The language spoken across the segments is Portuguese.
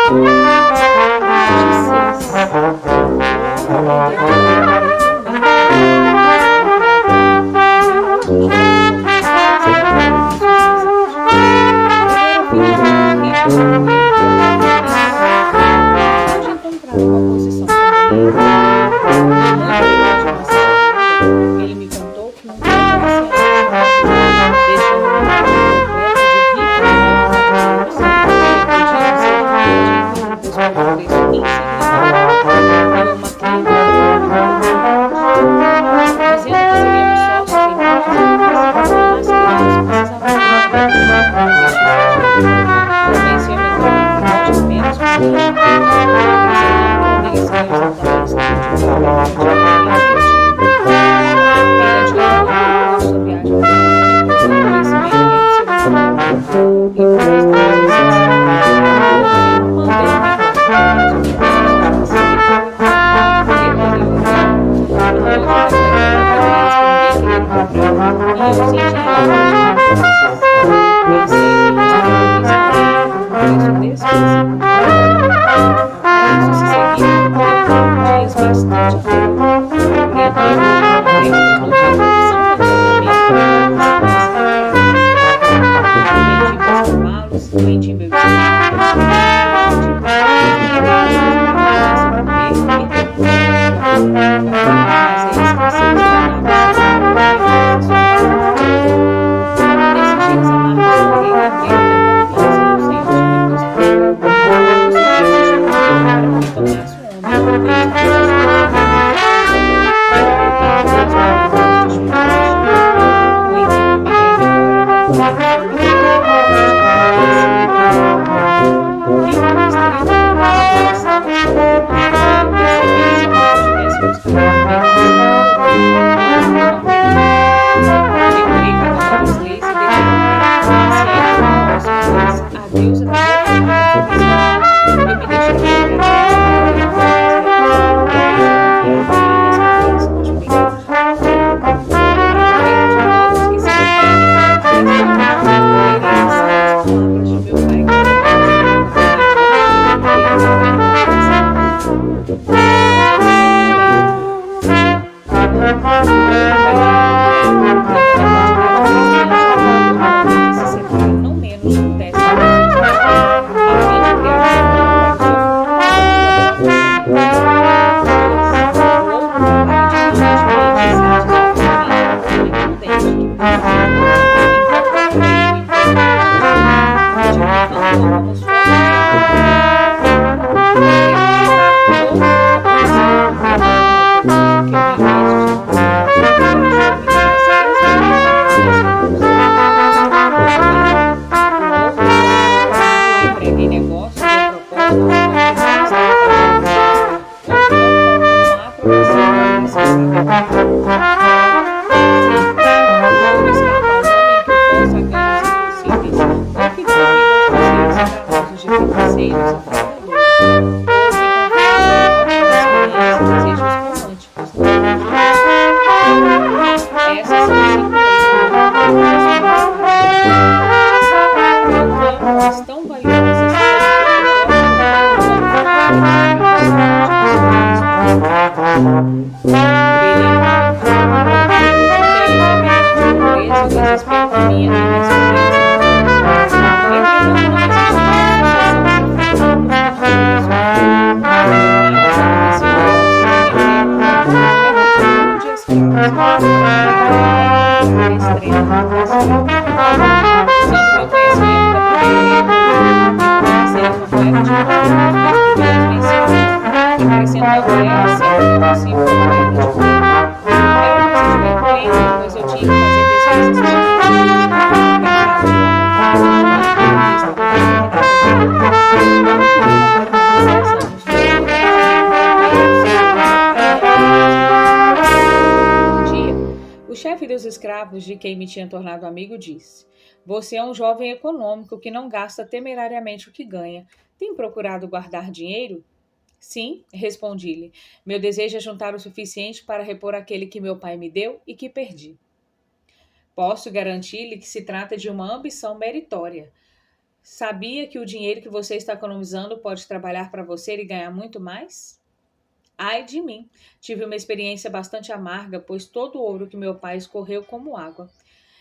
De 6. Vou interpretar ele também usando outro jeito, como se fosse exatamente o 6 anos. Agora veja o que isso pode encontrar uma posição feminina. Durante a imaginação toda, ele me contou que um dia já se apaixonou, deixando uma imagem completa de ricos novos aventureiros que podiam ser realmente vendidos por um preço insignificante e uma clínica dizendo que seríamos sócios em muitos anos, mas que ambos precisavam de uma determinada investimento. Convenceu-me também que nós devemos confiar acrescentando que ele seria um também estúdio para mediante o investimento. Ele adiantou que o sobre a viagem dele e todo o conhecimento que é possível encontrar. E como estava licenciado, por fim mandei-me embora, mas o que mais detetorou a loja completamente que ninguém queria comprar e eu sem dinheiro para dinheiro. Pensei em restaurar esse aparelho por um preço desprezível. Isso se seguiu por dias bastante apertados. Compreendi que o contexto do dia são relacionamento com a nossa vendi meus cavalos, vendi meu dinheiro, vendi e agora para comer e ter um mas a escassez danada nesses dias amargos joguei na rede da confiança no Senhor de repositor. Os meses de para que me tornasse um homem desde que eu desde a minha de juventude. No entanto, me dei embora conforme me vi como estaria preparado para essa quando percebi se não tivesse buscado não decorei cada uma das leis e determinei se entre uma das coisas a deusa da boa fortuna eu me deixaria agradar e respondesse com jubilante. De todos que se referem a as palavras de meu pai que se separa não menos de um décimo a fim de criar uma o outro aparentemente satisfeitamente e contente que como sua empreguei negócios ou propostas com aprovação da licenciada. Procuro escapar ao homem que força ganhos impossíveis, ou que devido aos prazeres enganosos de feiticeiros e trabalhadores, ou que confia em desejos românticos. Essas são as 5 leis do tão valiosas o desespero minha inexperiência. Entretanto, não existe usando meu conhecimento da primeira comecei a completa de novo os meus primeiros vencimentos, acrescentando a ela sempre possível completa de novo. Era um procedimento lento, pois eu tinha que fazer pesquisas um dia, o chefe dos escravos de quem me tinha tornado amigo disse: "Você é um jovem econômico que não gasta temerariamente o que ganha. Tem procurado guardar dinheiro?" "Sim", respondi-lhe. "Meu desejo é juntar o suficiente para repor aquele que meu pai me deu e que perdi." Posso garantir-lhe que se trata de uma ambição meritória. Sabia que o dinheiro que você está economizando pode trabalhar para você e ganhar muito mais? Ai de mim! Tive uma experiência bastante amarga, pois todo o ouro que meu pai escorreu como água.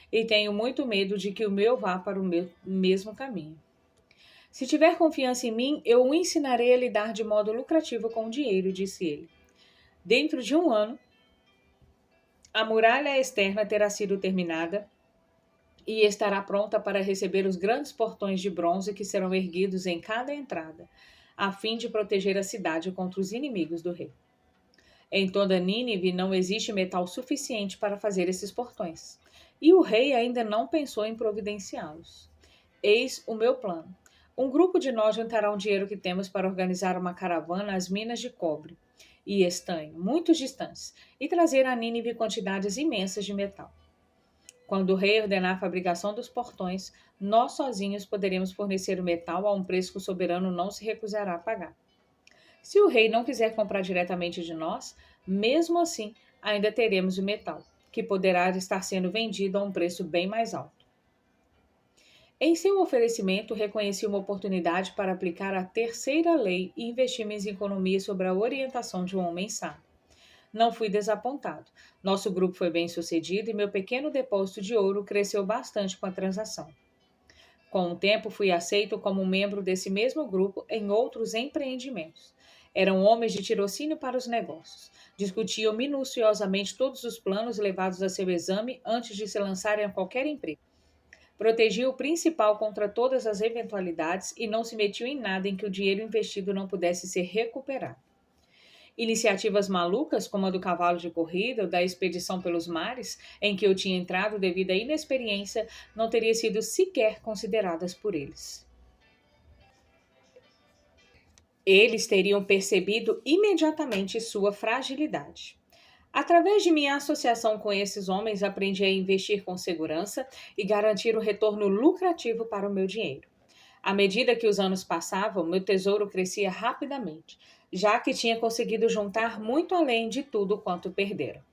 E tenho muito medo de que o meu vá para o mesmo caminho. Se tiver confiança em mim, eu o ensinarei a lidar de modo lucrativo com o dinheiro, disse ele. Dentro de um ano, a muralha externa terá sido terminada e estará pronta para receber os grandes portões de bronze que serão erguidos em cada entrada, a fim de proteger a cidade contra os inimigos do rei. Em toda Nínive não existe metal suficiente para fazer esses portões, e o rei ainda não pensou em providenciá-los. Eis o meu plano. Um grupo de nós juntará o dinheiro que temos para organizar uma caravana às minas de cobre e estanho, muito distantes, e trazer a Nínive quantidades imensas de metal. Quando o rei ordenar a fabricação dos portões, nós sozinhos poderemos fornecer o metal a um preço que o soberano não se recusará a pagar. Se o rei não quiser comprar diretamente de nós, mesmo assim, ainda teremos o metal, que poderá estar sendo vendido a um preço bem mais alto. Em seu oferecimento, reconheci uma oportunidade para aplicar a terceira lei e investir minhas economias sob a orientação de um homem sábio. Não fui desapontado. Nosso grupo foi bem sucedido e meu pequeno depósito de ouro cresceu bastante com a transação. Com o tempo, fui aceito como membro desse mesmo grupo em outros empreendimentos. Eram homens de tirocínio para os negócios. Discutiam minuciosamente todos os planos levados a seu exame antes de se lançarem a qualquer emprego. Protegiam o principal contra todas as eventualidades e não se metiam em nada em que o dinheiro investido não pudesse ser recuperado. Iniciativas malucas, como a do cavalo de corrida ou da expedição pelos mares, em que eu tinha entrado devido à inexperiência, não teriam sido sequer consideradas por eles. Eles teriam percebido imediatamente sua fragilidade. Através de minha associação com esses homens, aprendi a investir com segurança e garantir um retorno lucrativo para o meu dinheiro. À medida que os anos passavam, meu tesouro crescia rapidamente, já que tinha conseguido juntar muito além de tudo quanto perdera.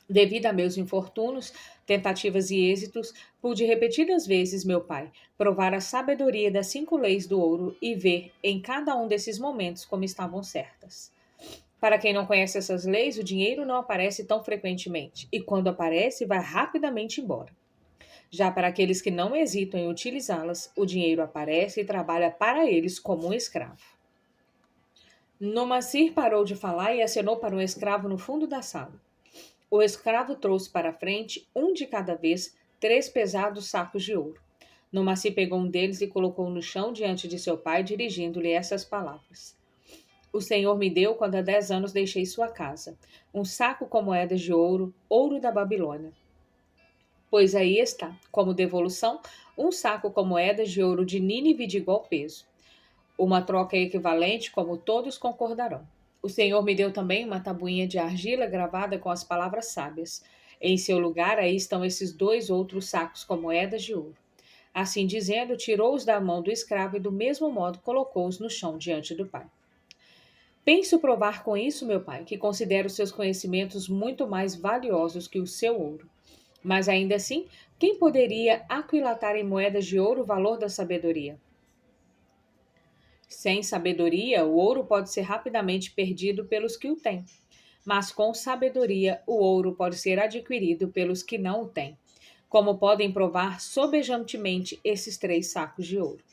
Devido a meus infortúnios, tentativas e êxitos, pude repetidas vezes, meu pai, provar a sabedoria das 5 leis do ouro e ver em cada um desses momentos como estavam certas. Para quem não conhece essas leis, o dinheiro não aparece tão frequentemente e, quando aparece, vai rapidamente embora. Já para aqueles que não hesitam em utilizá-las, o dinheiro aparece e trabalha para eles como um escravo. Nomacir parou de falar e acenou para um escravo no fundo da sala. O escravo trouxe para a frente, um de cada vez, 3 pesados sacos de ouro. Nomacir pegou um deles e colocou no chão diante de seu pai, dirigindo-lhe essas palavras. O Senhor me deu quando há 10 anos deixei sua casa, um saco com moedas de ouro, ouro da Babilônia. Pois aí está, como devolução, um saco com moedas de ouro de Nínive de igual peso. Uma troca equivalente, como todos concordarão. O Senhor me deu também uma tabuinha de argila gravada com as palavras sábias. Em seu lugar, aí estão esses 2 outros sacos com moedas de ouro. Assim dizendo, tirou-os da mão do escravo e do mesmo modo colocou-os no chão diante do pai. Penso provar com isso, meu pai, que considero seus conhecimentos muito mais valiosos que o seu ouro. Mas ainda assim, quem poderia aquilatar em moedas de ouro o valor da sabedoria? Sem sabedoria, o ouro pode ser rapidamente perdido pelos que o têm. Mas com sabedoria, o ouro pode ser adquirido pelos que não o têm, como podem provar sobejantemente esses 3 sacos de ouro.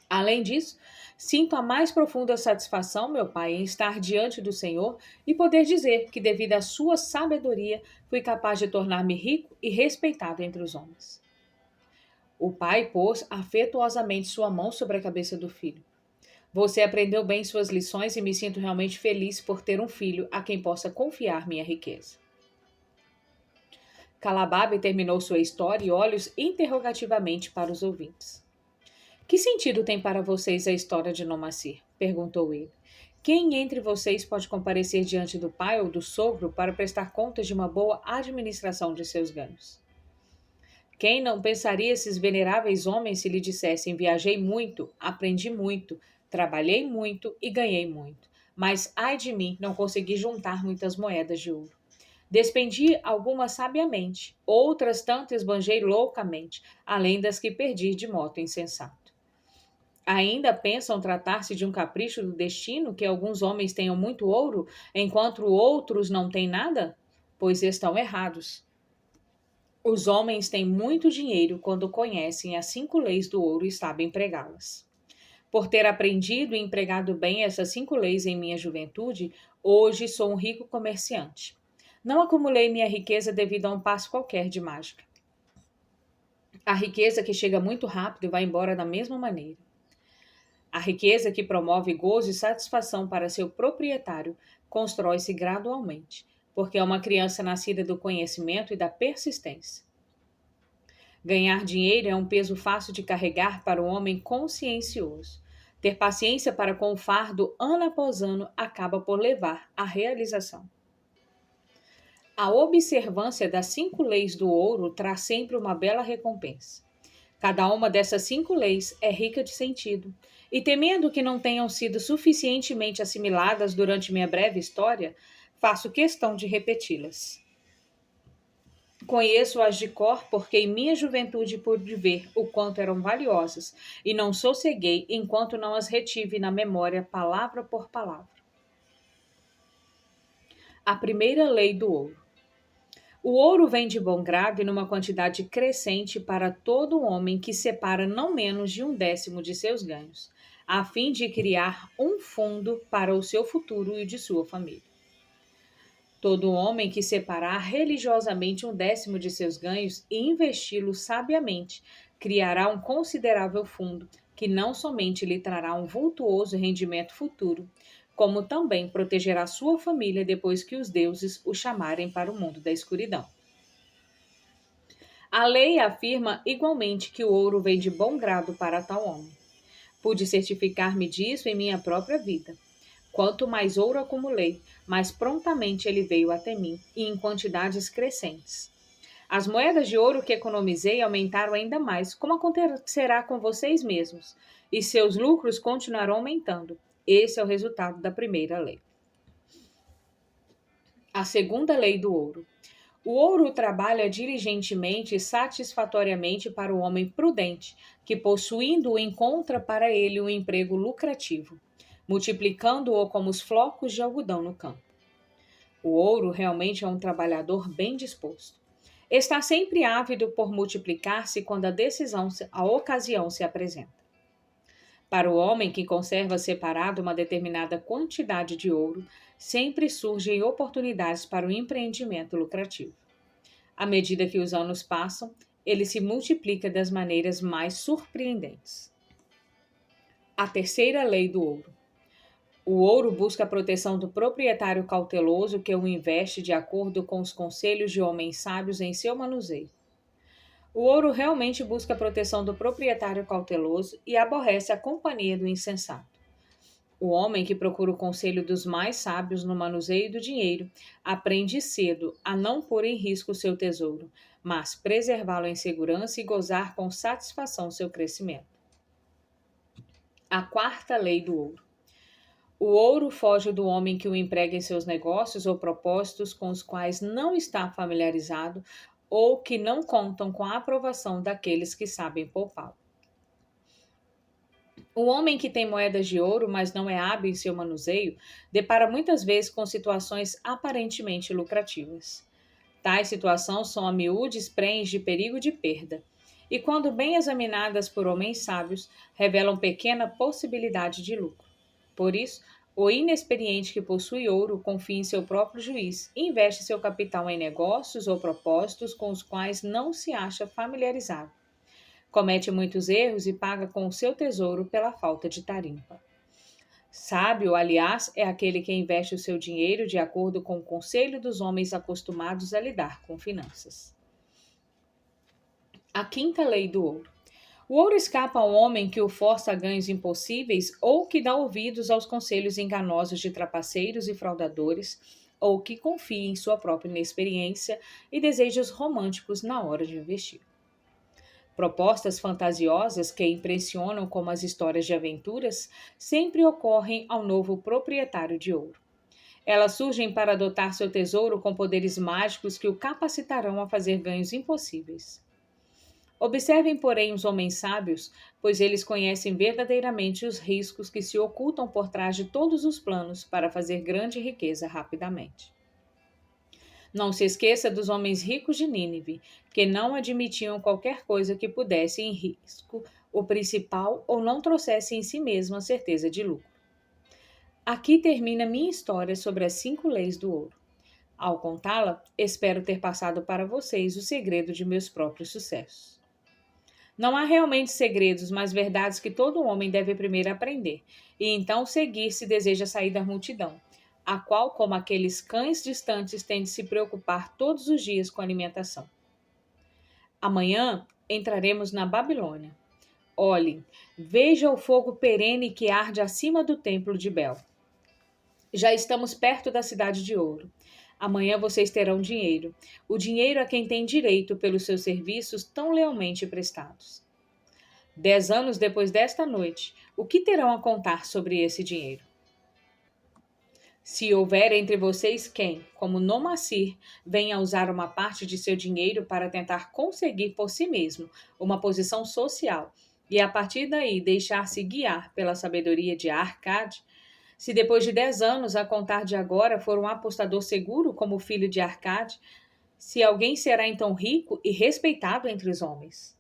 Além disso, sinto a mais profunda satisfação, meu pai, em estar diante do Senhor e poder dizer que, devido à sua sabedoria, fui capaz de tornar-me rico e respeitado entre os homens. O pai pôs afetuosamente sua mão sobre a cabeça do filho. Você aprendeu bem suas lições e me sinto realmente feliz por ter um filho a quem possa confiar minha riqueza. Calababe terminou sua história e olhos interrogativamente para os ouvintes. Que sentido tem para vocês a história de Nomacir? Perguntou ele. Quem entre vocês pode comparecer diante do pai ou do sogro para prestar contas de uma boa administração de seus ganhos? Quem não pensaria esses veneráveis homens se lhe dissessem: viajei muito, aprendi muito, trabalhei muito e ganhei muito, mas ai de mim, não consegui juntar muitas moedas de ouro. Despendi algumas sabiamente, outras tanto esbanjei loucamente, além das que perdi de modo insensato. Ainda pensam tratar-se de um capricho do destino que alguns homens tenham muito ouro, enquanto outros não têm nada? Pois estão errados. Os homens têm muito dinheiro quando conhecem as 5 leis do ouro e sabem empregá-las. Por ter aprendido e empregado bem essas 5 leis em minha juventude, hoje sou um rico comerciante. Não acumulei minha riqueza devido a um passo qualquer de mágica. A riqueza que chega muito rápido e vai embora da mesma maneira. A riqueza que promove gozo e satisfação para seu proprietário constrói-se gradualmente, porque é uma criança nascida do conhecimento e da persistência. Ganhar dinheiro é um peso fácil de carregar para o homem consciencioso. Ter paciência para com o fardo ano após ano acaba por levar à realização. A observância das 5 leis do ouro traz sempre uma bela recompensa. Cada uma dessas 5 leis é rica de sentido, e temendo que não tenham sido suficientemente assimiladas durante minha breve história, faço questão de repeti-las. Conheço-as de cor porque em minha juventude pude ver o quanto eram valiosas, e não sosseguei enquanto não as retive na memória palavra por palavra. A primeira lei do ouro. O ouro vem de bom grado e numa quantidade crescente para todo homem que separa não menos de 1/10 de seus ganhos, a fim de criar um fundo para o seu futuro e o de sua família. Todo homem que separar religiosamente 1/10 de seus ganhos e investi-lo sabiamente, criará um considerável fundo que não somente lhe trará um vultuoso rendimento futuro, como também protegerá sua família depois que os deuses o chamarem para o mundo da escuridão. A lei afirma igualmente que o ouro vem de bom grado para tal homem. Pude certificar-me disso em minha própria vida. Quanto mais ouro acumulei, mais prontamente ele veio até mim, e em quantidades crescentes. As moedas de ouro que economizei aumentaram ainda mais, como acontecerá com vocês mesmos, e seus lucros continuarão aumentando. Esse é o resultado da primeira lei. A segunda lei do ouro. O ouro trabalha diligentemente e satisfatoriamente para o homem prudente, que possuindo-o encontra para ele um emprego lucrativo, multiplicando-o como os flocos de algodão no campo. O ouro realmente é um trabalhador bem disposto. Está sempre ávido por multiplicar-se quando a ocasião se apresenta. Para o homem que conserva separado uma determinada quantidade de ouro, sempre surgem oportunidades para o empreendimento lucrativo. À medida que os anos passam, ele se multiplica das maneiras mais surpreendentes. A terceira lei do ouro. O ouro busca a proteção do proprietário cauteloso que o investe de acordo com os conselhos de homens sábios em seu manuseio. O ouro realmente busca a proteção do proprietário cauteloso e aborrece a companhia do insensato. O homem que procura o conselho dos mais sábios no manuseio do dinheiro aprende cedo a não pôr em risco o seu tesouro, mas preservá-lo em segurança e gozar com satisfação seu crescimento. A quarta lei do ouro. O ouro foge do homem que o emprega em seus negócios ou propósitos com os quais não está familiarizado ou que não contam com a aprovação daqueles que sabem poupá-lo. O homem que tem moedas de ouro, mas não é hábil em seu manuseio, depara muitas vezes com situações aparentemente lucrativas. Tais situações são a miúdes prens de perigo de perda, e quando bem examinadas por homens sábios, revelam pequena possibilidade de lucro. Por isso, o inexperiente que possui ouro confia em seu próprio juiz e investe seu capital em negócios ou propósitos com os quais não se acha familiarizado. Comete muitos erros e paga com o seu tesouro pela falta de tarimpa. Sábio, aliás, é aquele que investe o seu dinheiro de acordo com o conselho dos homens acostumados a lidar com finanças. A quinta lei do ouro. O ouro escapa ao homem que o força a ganhos impossíveis ou que dá ouvidos aos conselhos enganosos de trapaceiros e fraudadores, ou que confia em sua própria inexperiência e desejos românticos na hora de investir. Propostas fantasiosas que impressionam como as histórias de aventuras sempre ocorrem ao novo proprietário de ouro. Elas surgem para adotar seu tesouro com poderes mágicos que o capacitarão a fazer ganhos impossíveis. Observem, porém, os homens sábios, pois eles conhecem verdadeiramente os riscos que se ocultam por trás de todos os planos para fazer grande riqueza rapidamente. Não se esqueça dos homens ricos de Nínive, que não admitiam qualquer coisa que pudesse em risco o principal ou não trouxesse em si mesmo a certeza de lucro. Aqui termina minha história sobre as 5 leis do ouro. Ao contá-la, espero ter passado para vocês o segredo de meus próprios sucessos. Não há realmente segredos, mas verdades que todo homem deve primeiro aprender, e então seguir se deseja sair da multidão, a qual, como aqueles cães distantes, tem de se preocupar todos os dias com a alimentação. Amanhã entraremos na Babilônia. Olhem, veja o fogo perene que arde acima do templo de Bel. Já estamos perto da cidade de ouro. Amanhã vocês terão dinheiro, o dinheiro a quem tem direito pelos seus serviços tão lealmente prestados. 10 anos depois desta noite, o que terão a contar sobre esse dinheiro? Se houver entre vocês quem, como Nomacir, venha usar uma parte de seu dinheiro para tentar conseguir por si mesmo uma posição social e a partir daí deixar-se guiar pela sabedoria de Arcade, se depois de 10 anos a contar de agora for um apostador seguro como o filho de Arcade, se alguém será então rico e respeitado entre os homens.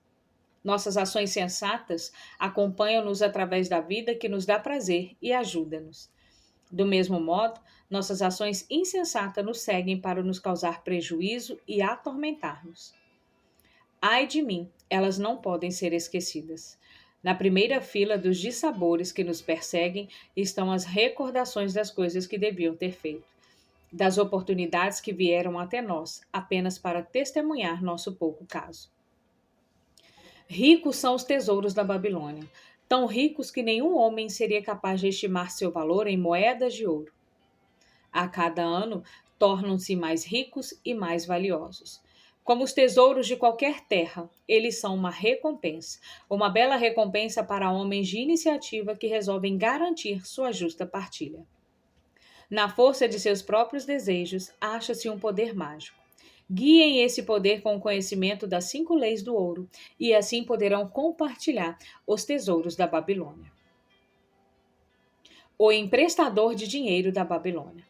Nossas ações sensatas acompanham-nos através da vida que nos dá prazer e ajuda-nos. Do mesmo modo, nossas ações insensatas nos seguem para nos causar prejuízo e atormentar-nos. Ai de mim, elas não podem ser esquecidas. Na primeira fila dos dissabores que nos perseguem estão as recordações das coisas que deviam ter feito, das oportunidades que vieram até nós apenas para testemunhar nosso pouco caso. Ricos são os tesouros da Babilônia, tão ricos que nenhum homem seria capaz de estimar seu valor em moedas de ouro. A cada ano, tornam-se mais ricos e mais valiosos. Como os tesouros de qualquer terra, eles são uma bela recompensa para homens de iniciativa que resolvem garantir sua justa partilha. Na força de seus próprios desejos, acha-se um poder mágico. Guiem esse poder com o conhecimento das 5 leis do ouro, e assim poderão compartilhar os tesouros da Babilônia. O emprestador de dinheiro da Babilônia.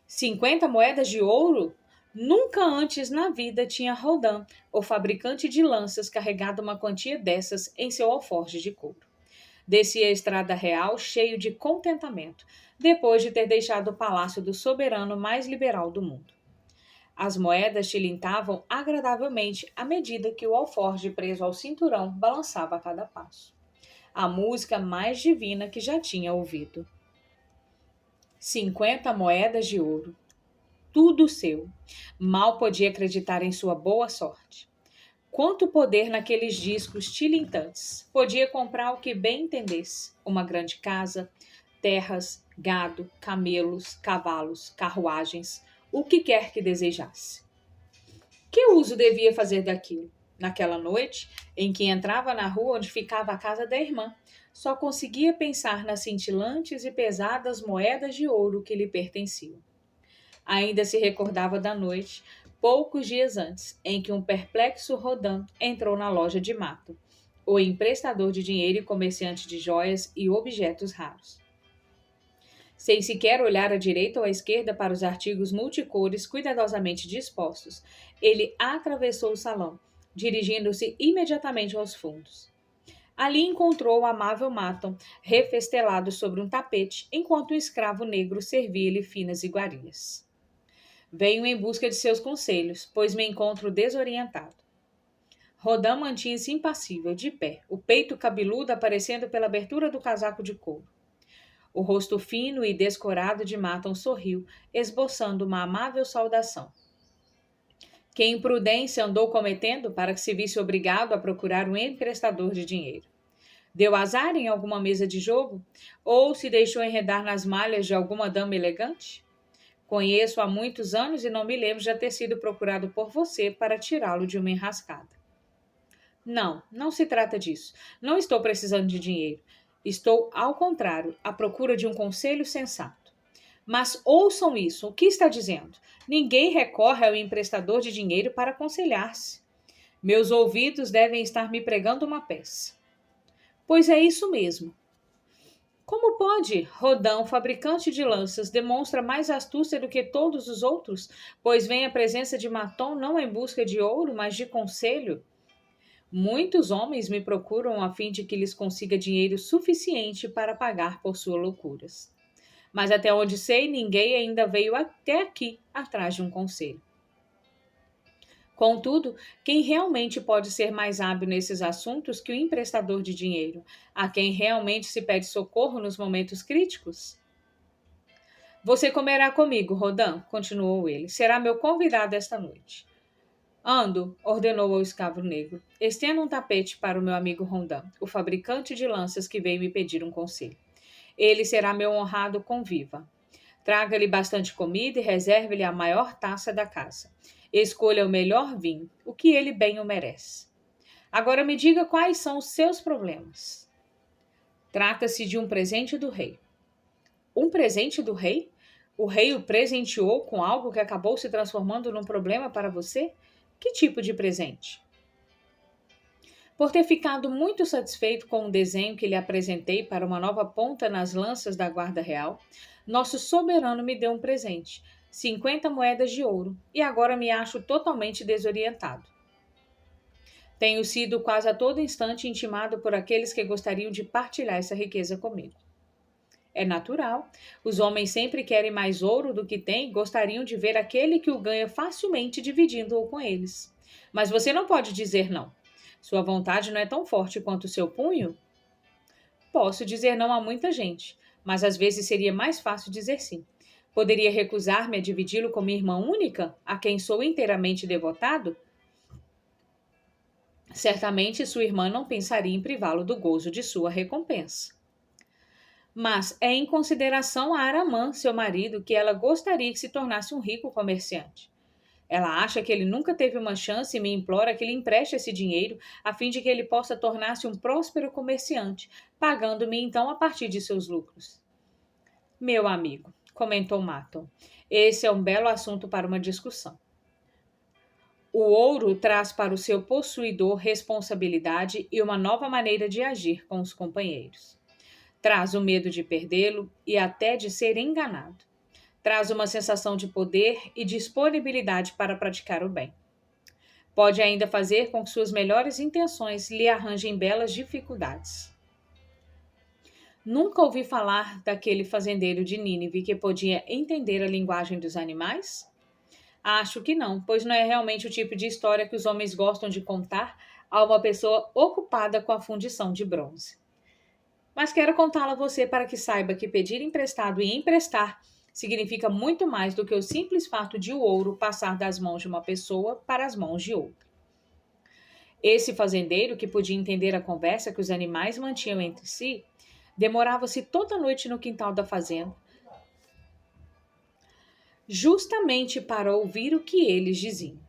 50 moedas de ouro? Nunca antes na vida tinha Rodan, o fabricante de lanças, carregado uma quantia dessas em seu alforje de couro. Descia a estrada real cheio de contentamento, depois de ter deixado o palácio do soberano mais liberal do mundo. As moedas tilintavam agradavelmente à medida que o alforje preso ao cinturão balançava a cada passo. A música mais divina que já tinha ouvido. 50 moedas de ouro. Tudo seu. Mal podia acreditar em sua boa sorte. Quanto poder naqueles discos tilintantes. Podia comprar o que bem entendesse. Uma grande casa, terras, gado, camelos, cavalos, carruagens, o que quer que desejasse. Que uso devia fazer daquilo? Naquela noite, em que entrava na rua onde ficava a casa da irmã, só conseguia pensar nas cintilantes e pesadas moedas de ouro que lhe pertenciam. Ainda se recordava da noite, poucos dias antes, em que um perplexo Rodan entrou na loja de Mato, o emprestador de dinheiro e comerciante de joias e objetos raros. Sem sequer olhar à direita ou à esquerda para os artigos multicores cuidadosamente dispostos, ele atravessou o salão, dirigindo-se imediatamente aos fundos. Ali encontrou o amável Maton, refestelado sobre um tapete, enquanto o escravo negro servia-lhe finas iguarias. Venho em busca de seus conselhos, pois me encontro desorientado. Rodan mantinha-se impassível, de pé, o peito cabeludo aparecendo pela abertura do casaco de couro. O rosto fino e descorado de Maton sorriu, esboçando uma amável saudação. Que imprudência andou cometendo para que se visse obrigado a procurar um emprestador de dinheiro? Deu azar em alguma mesa de jogo? Ou se deixou enredar nas malhas de alguma dama elegante? Conheço há muitos anos e não me lembro de já ter sido procurado por você para tirá-lo de uma enrascada. Não, não se trata disso. Não estou precisando de dinheiro. Estou, ao contrário, à procura de um conselho sensato. Mas ouçam isso, o que está dizendo? Ninguém recorre ao emprestador de dinheiro para aconselhar-se. Meus ouvidos devem estar me pregando uma peça. Pois é isso mesmo. Como pode? Rodão, fabricante de lanças, demonstra mais astúcia do que todos os outros, pois vem à presença de Maton não em busca de ouro, mas de conselho. Muitos homens me procuram a fim de que lhes consiga dinheiro suficiente para pagar por suas loucuras. Mas até onde sei, ninguém ainda veio até aqui atrás de um conselho. Contudo, quem realmente pode ser mais hábil nesses assuntos que o emprestador de dinheiro, a quem realmente se pede socorro nos momentos críticos? Você comerá comigo, Rodin, continuou ele. Será meu convidado esta noite. Ando, ordenou ao escravo negro. Estenda um tapete para o meu amigo Rondin, o fabricante de lanças que veio me pedir um conselho. Ele será meu honrado conviva. Traga-lhe bastante comida e reserve-lhe a maior taça da casa. Escolha o melhor vinho, o que ele bem o merece. Agora me diga quais são os seus problemas. Trata-se de um presente do rei. Um presente do rei? O rei o presenteou com algo que acabou se transformando num problema para você? Que tipo de presente? Por ter ficado muito satisfeito com o desenho que lhe apresentei para uma nova ponta nas lanças da guarda real, nosso soberano me deu um presente, 50 moedas de ouro, e agora me acho totalmente desorientado. Tenho sido quase a todo instante intimado por aqueles que gostariam de partilhar essa riqueza comigo. É natural. Os homens sempre querem mais ouro do que têm e gostariam de ver aquele que o ganha facilmente dividindo-o com eles. Mas você não pode dizer não. Sua vontade não é tão forte quanto o seu punho? Posso dizer não a muita gente, mas às vezes seria mais fácil dizer sim. Poderia recusar-me a dividi-lo com minha irmã única, a quem sou inteiramente devotado? Certamente sua irmã não pensaria em privá-lo do gozo de sua recompensa. Mas é em consideração a Aramã, seu marido, que ela gostaria que se tornasse um rico comerciante. Ela acha que ele nunca teve uma chance e me implora que lhe empreste esse dinheiro a fim de que ele possa tornar-se um próspero comerciante, pagando-me então a partir de seus lucros. Meu amigo, comentou Maton, esse é um belo assunto para uma discussão. O ouro traz para o seu possuidor responsabilidade e uma nova maneira de agir com os companheiros. Traz o medo de perdê-lo e até de ser enganado. Traz uma sensação de poder e disponibilidade para praticar o bem. Pode ainda fazer com que suas melhores intenções lhe arranjem belas dificuldades. Nunca ouvi falar daquele fazendeiro de Nínive que podia entender a linguagem dos animais? Acho que não, pois não é realmente o tipo de história que os homens gostam de contar a uma pessoa ocupada com a fundição de bronze. Mas quero contá-la a você para que saiba que pedir emprestado e emprestar significa muito mais do que o simples fato de o ouro passar das mãos de uma pessoa para as mãos de outra. Esse fazendeiro, que podia entender a conversa que os animais mantinham entre si, demorava-se toda a noite no quintal da fazenda, justamente para ouvir o que eles diziam.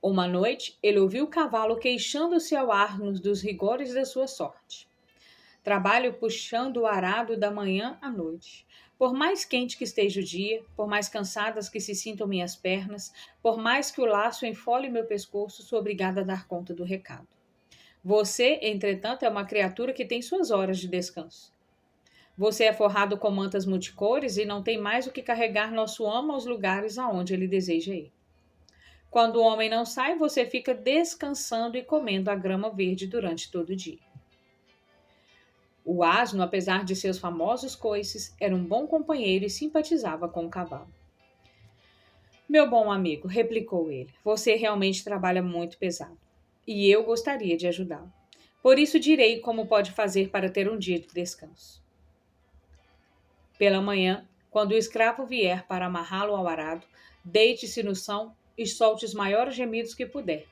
Uma noite, ele ouviu o cavalo queixando-se ao ar dos rigores da sua sorte. Trabalho puxando o arado da manhã à noite. Por mais quente que esteja o dia, por mais cansadas que se sintam minhas pernas, por mais que o laço enfole meu pescoço, sou obrigada a dar conta do recado. Você, entretanto, é uma criatura que tem suas horas de descanso. Você é forrado com mantas multicores e não tem mais o que carregar nosso amo aos lugares aonde ele deseja ir. Quando o homem não sai, você fica descansando e comendo a grama verde durante todo o dia. O asno, apesar de seus famosos coices, era um bom companheiro e simpatizava com o cavalo. Meu bom amigo, replicou ele, você realmente trabalha muito pesado. E eu gostaria de ajudá-lo. Por isso direi como pode fazer para ter um dia de descanso. Pela manhã, quando o escravo vier para amarrá-lo ao arado, deite-se no chão e solte os maiores gemidos que puder,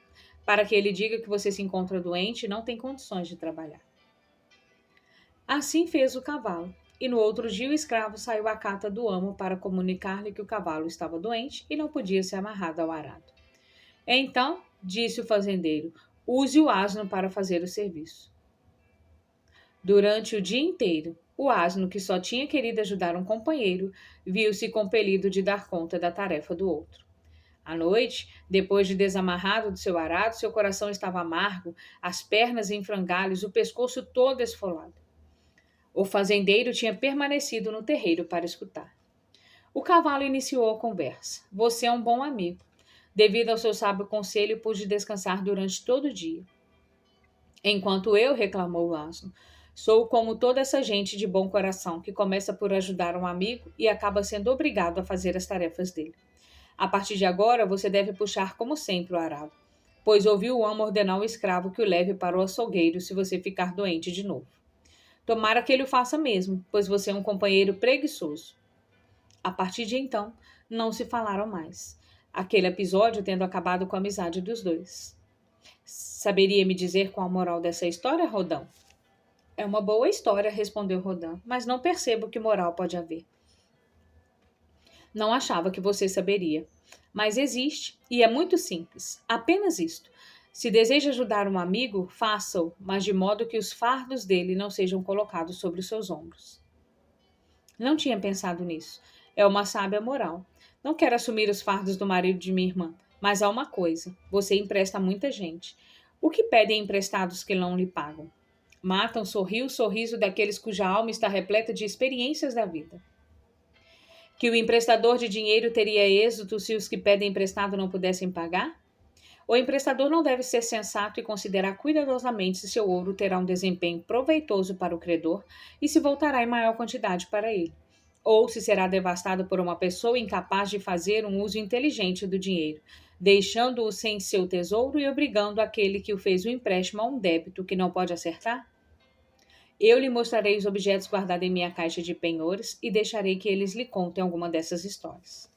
para que ele diga que você se encontra doente e não tem condições de trabalhar. Assim fez o cavalo, e no outro dia o escravo saiu à cata do amo para comunicar-lhe que o cavalo estava doente e não podia ser amarrado ao arado. Então, disse o fazendeiro, use o asno para fazer o serviço. Durante o dia inteiro, O asno, que só tinha querido ajudar um companheiro, viu-se compelido de dar conta da tarefa do outro. À noite, depois de desamarrado do seu arado, seu coração estava amargo, as pernas em frangalhos, o pescoço todo esfolado. O fazendeiro tinha permanecido no terreiro para escutar. O cavalo iniciou a conversa. Você é um bom amigo. Devido ao seu sábio conselho, pude descansar durante todo o dia. Enquanto eu, reclamou o asno, sou como toda essa gente de bom coração que começa por ajudar um amigo e acaba sendo obrigado a fazer as tarefas dele. A partir de agora, você deve puxar como sempre o arado, pois ouviu o amo ordenar ao escravo que o leve para o açougueiro se você ficar doente de novo. Tomara que ele o faça mesmo, pois você é um companheiro preguiçoso. A partir de então, não se falaram mais, aquele episódio tendo acabado com a amizade dos dois. Saberia me dizer qual a moral dessa história, Rodão? É uma boa história, respondeu Rodin, mas não percebo que moral pode haver. Não achava que você saberia. Mas existe, e é muito simples. Apenas isto. Se deseja ajudar um amigo, faça-o, mas de modo que os fardos dele não sejam colocados sobre os seus ombros. Não tinha pensado nisso. É uma sábia moral. Não quero assumir os fardos do marido de minha irmã, mas há uma coisa. Você empresta a muita gente. O que pedem emprestados que não lhe pagam? Matam sorriu o sorriso daqueles cuja alma está repleta de experiências da vida. Que o emprestador de dinheiro teria êxito se os que pedem emprestado não pudessem pagar? O emprestador não deve ser sensato e considerar cuidadosamente se seu ouro terá um desempenho proveitoso para o credor e se voltará em maior quantidade para ele, ou se será devastado por uma pessoa incapaz de fazer um uso inteligente do dinheiro, deixando-o sem seu tesouro e obrigando aquele que o fez o empréstimo a um débito que não pode acertar? Eu lhe mostrarei os objetos guardados em minha caixa de penhores e deixarei que eles lhe contem alguma dessas histórias.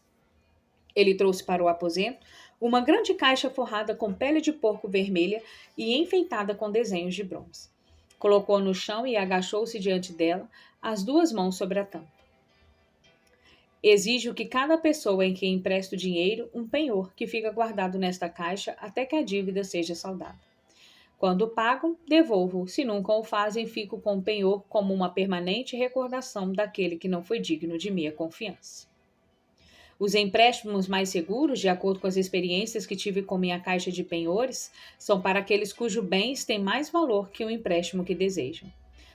Ele trouxe para o aposento uma grande caixa forrada com pele de porco vermelha e enfeitada com desenhos de bronze. Colocou-a no chão e agachou-se diante dela, as duas mãos sobre a tampa. Exijo que cada pessoa em quem empresto dinheiro um penhor que fica guardado nesta caixa até que a dívida seja saldada. Quando pagam, devolvo-o. Se nunca o fazem, fico com o penhor como uma permanente recordação daquele que não foi digno de minha confiança. Os empréstimos mais seguros, de acordo com as experiências que tive com minha caixa de penhores, são para aqueles cujos bens têm mais valor que o empréstimo que desejam.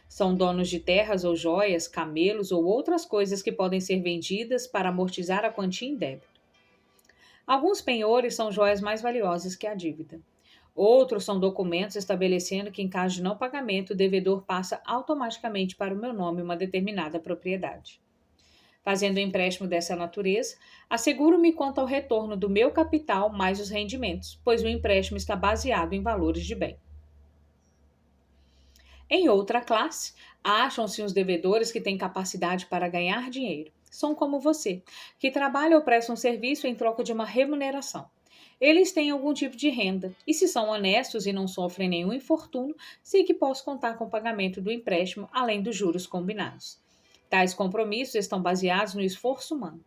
São donos de terras ou joias, camelos ou outras coisas que podem ser vendidas para amortizar a quantia em débito. Alguns penhores são joias mais valiosas que a dívida. Outros são documentos estabelecendo que, em caso de não pagamento, o devedor passa automaticamente para o meu nome uma determinada propriedade. Fazendo um empréstimo dessa natureza, asseguro-me quanto ao retorno do meu capital mais os rendimentos, pois o empréstimo está baseado em valores de bem. Em outra classe, acham-se os devedores que têm capacidade para ganhar dinheiro. São como você, que trabalha ou presta um serviço em troca de uma remuneração. Eles têm algum tipo de renda, e se são honestos e não sofrem nenhum infortúnio, sei que posso contar com o pagamento do empréstimo, além dos juros combinados. Tais compromissos estão baseados no esforço humano.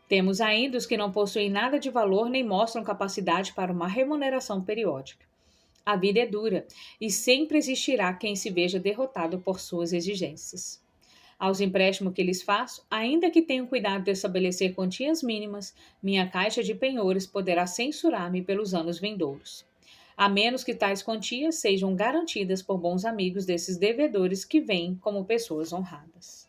Temos ainda os que não possuem nada de valor nem mostram capacidade para uma remuneração periódica. A vida é dura, e sempre existirá quem se veja derrotado por suas exigências. Aos empréstimos que lhes faço, ainda que tenham cuidado de estabelecer quantias mínimas, minha caixa de penhores poderá censurar-me pelos anos vindouros. A menos que tais quantias sejam garantidas por bons amigos desses devedores que veem como pessoas honradas.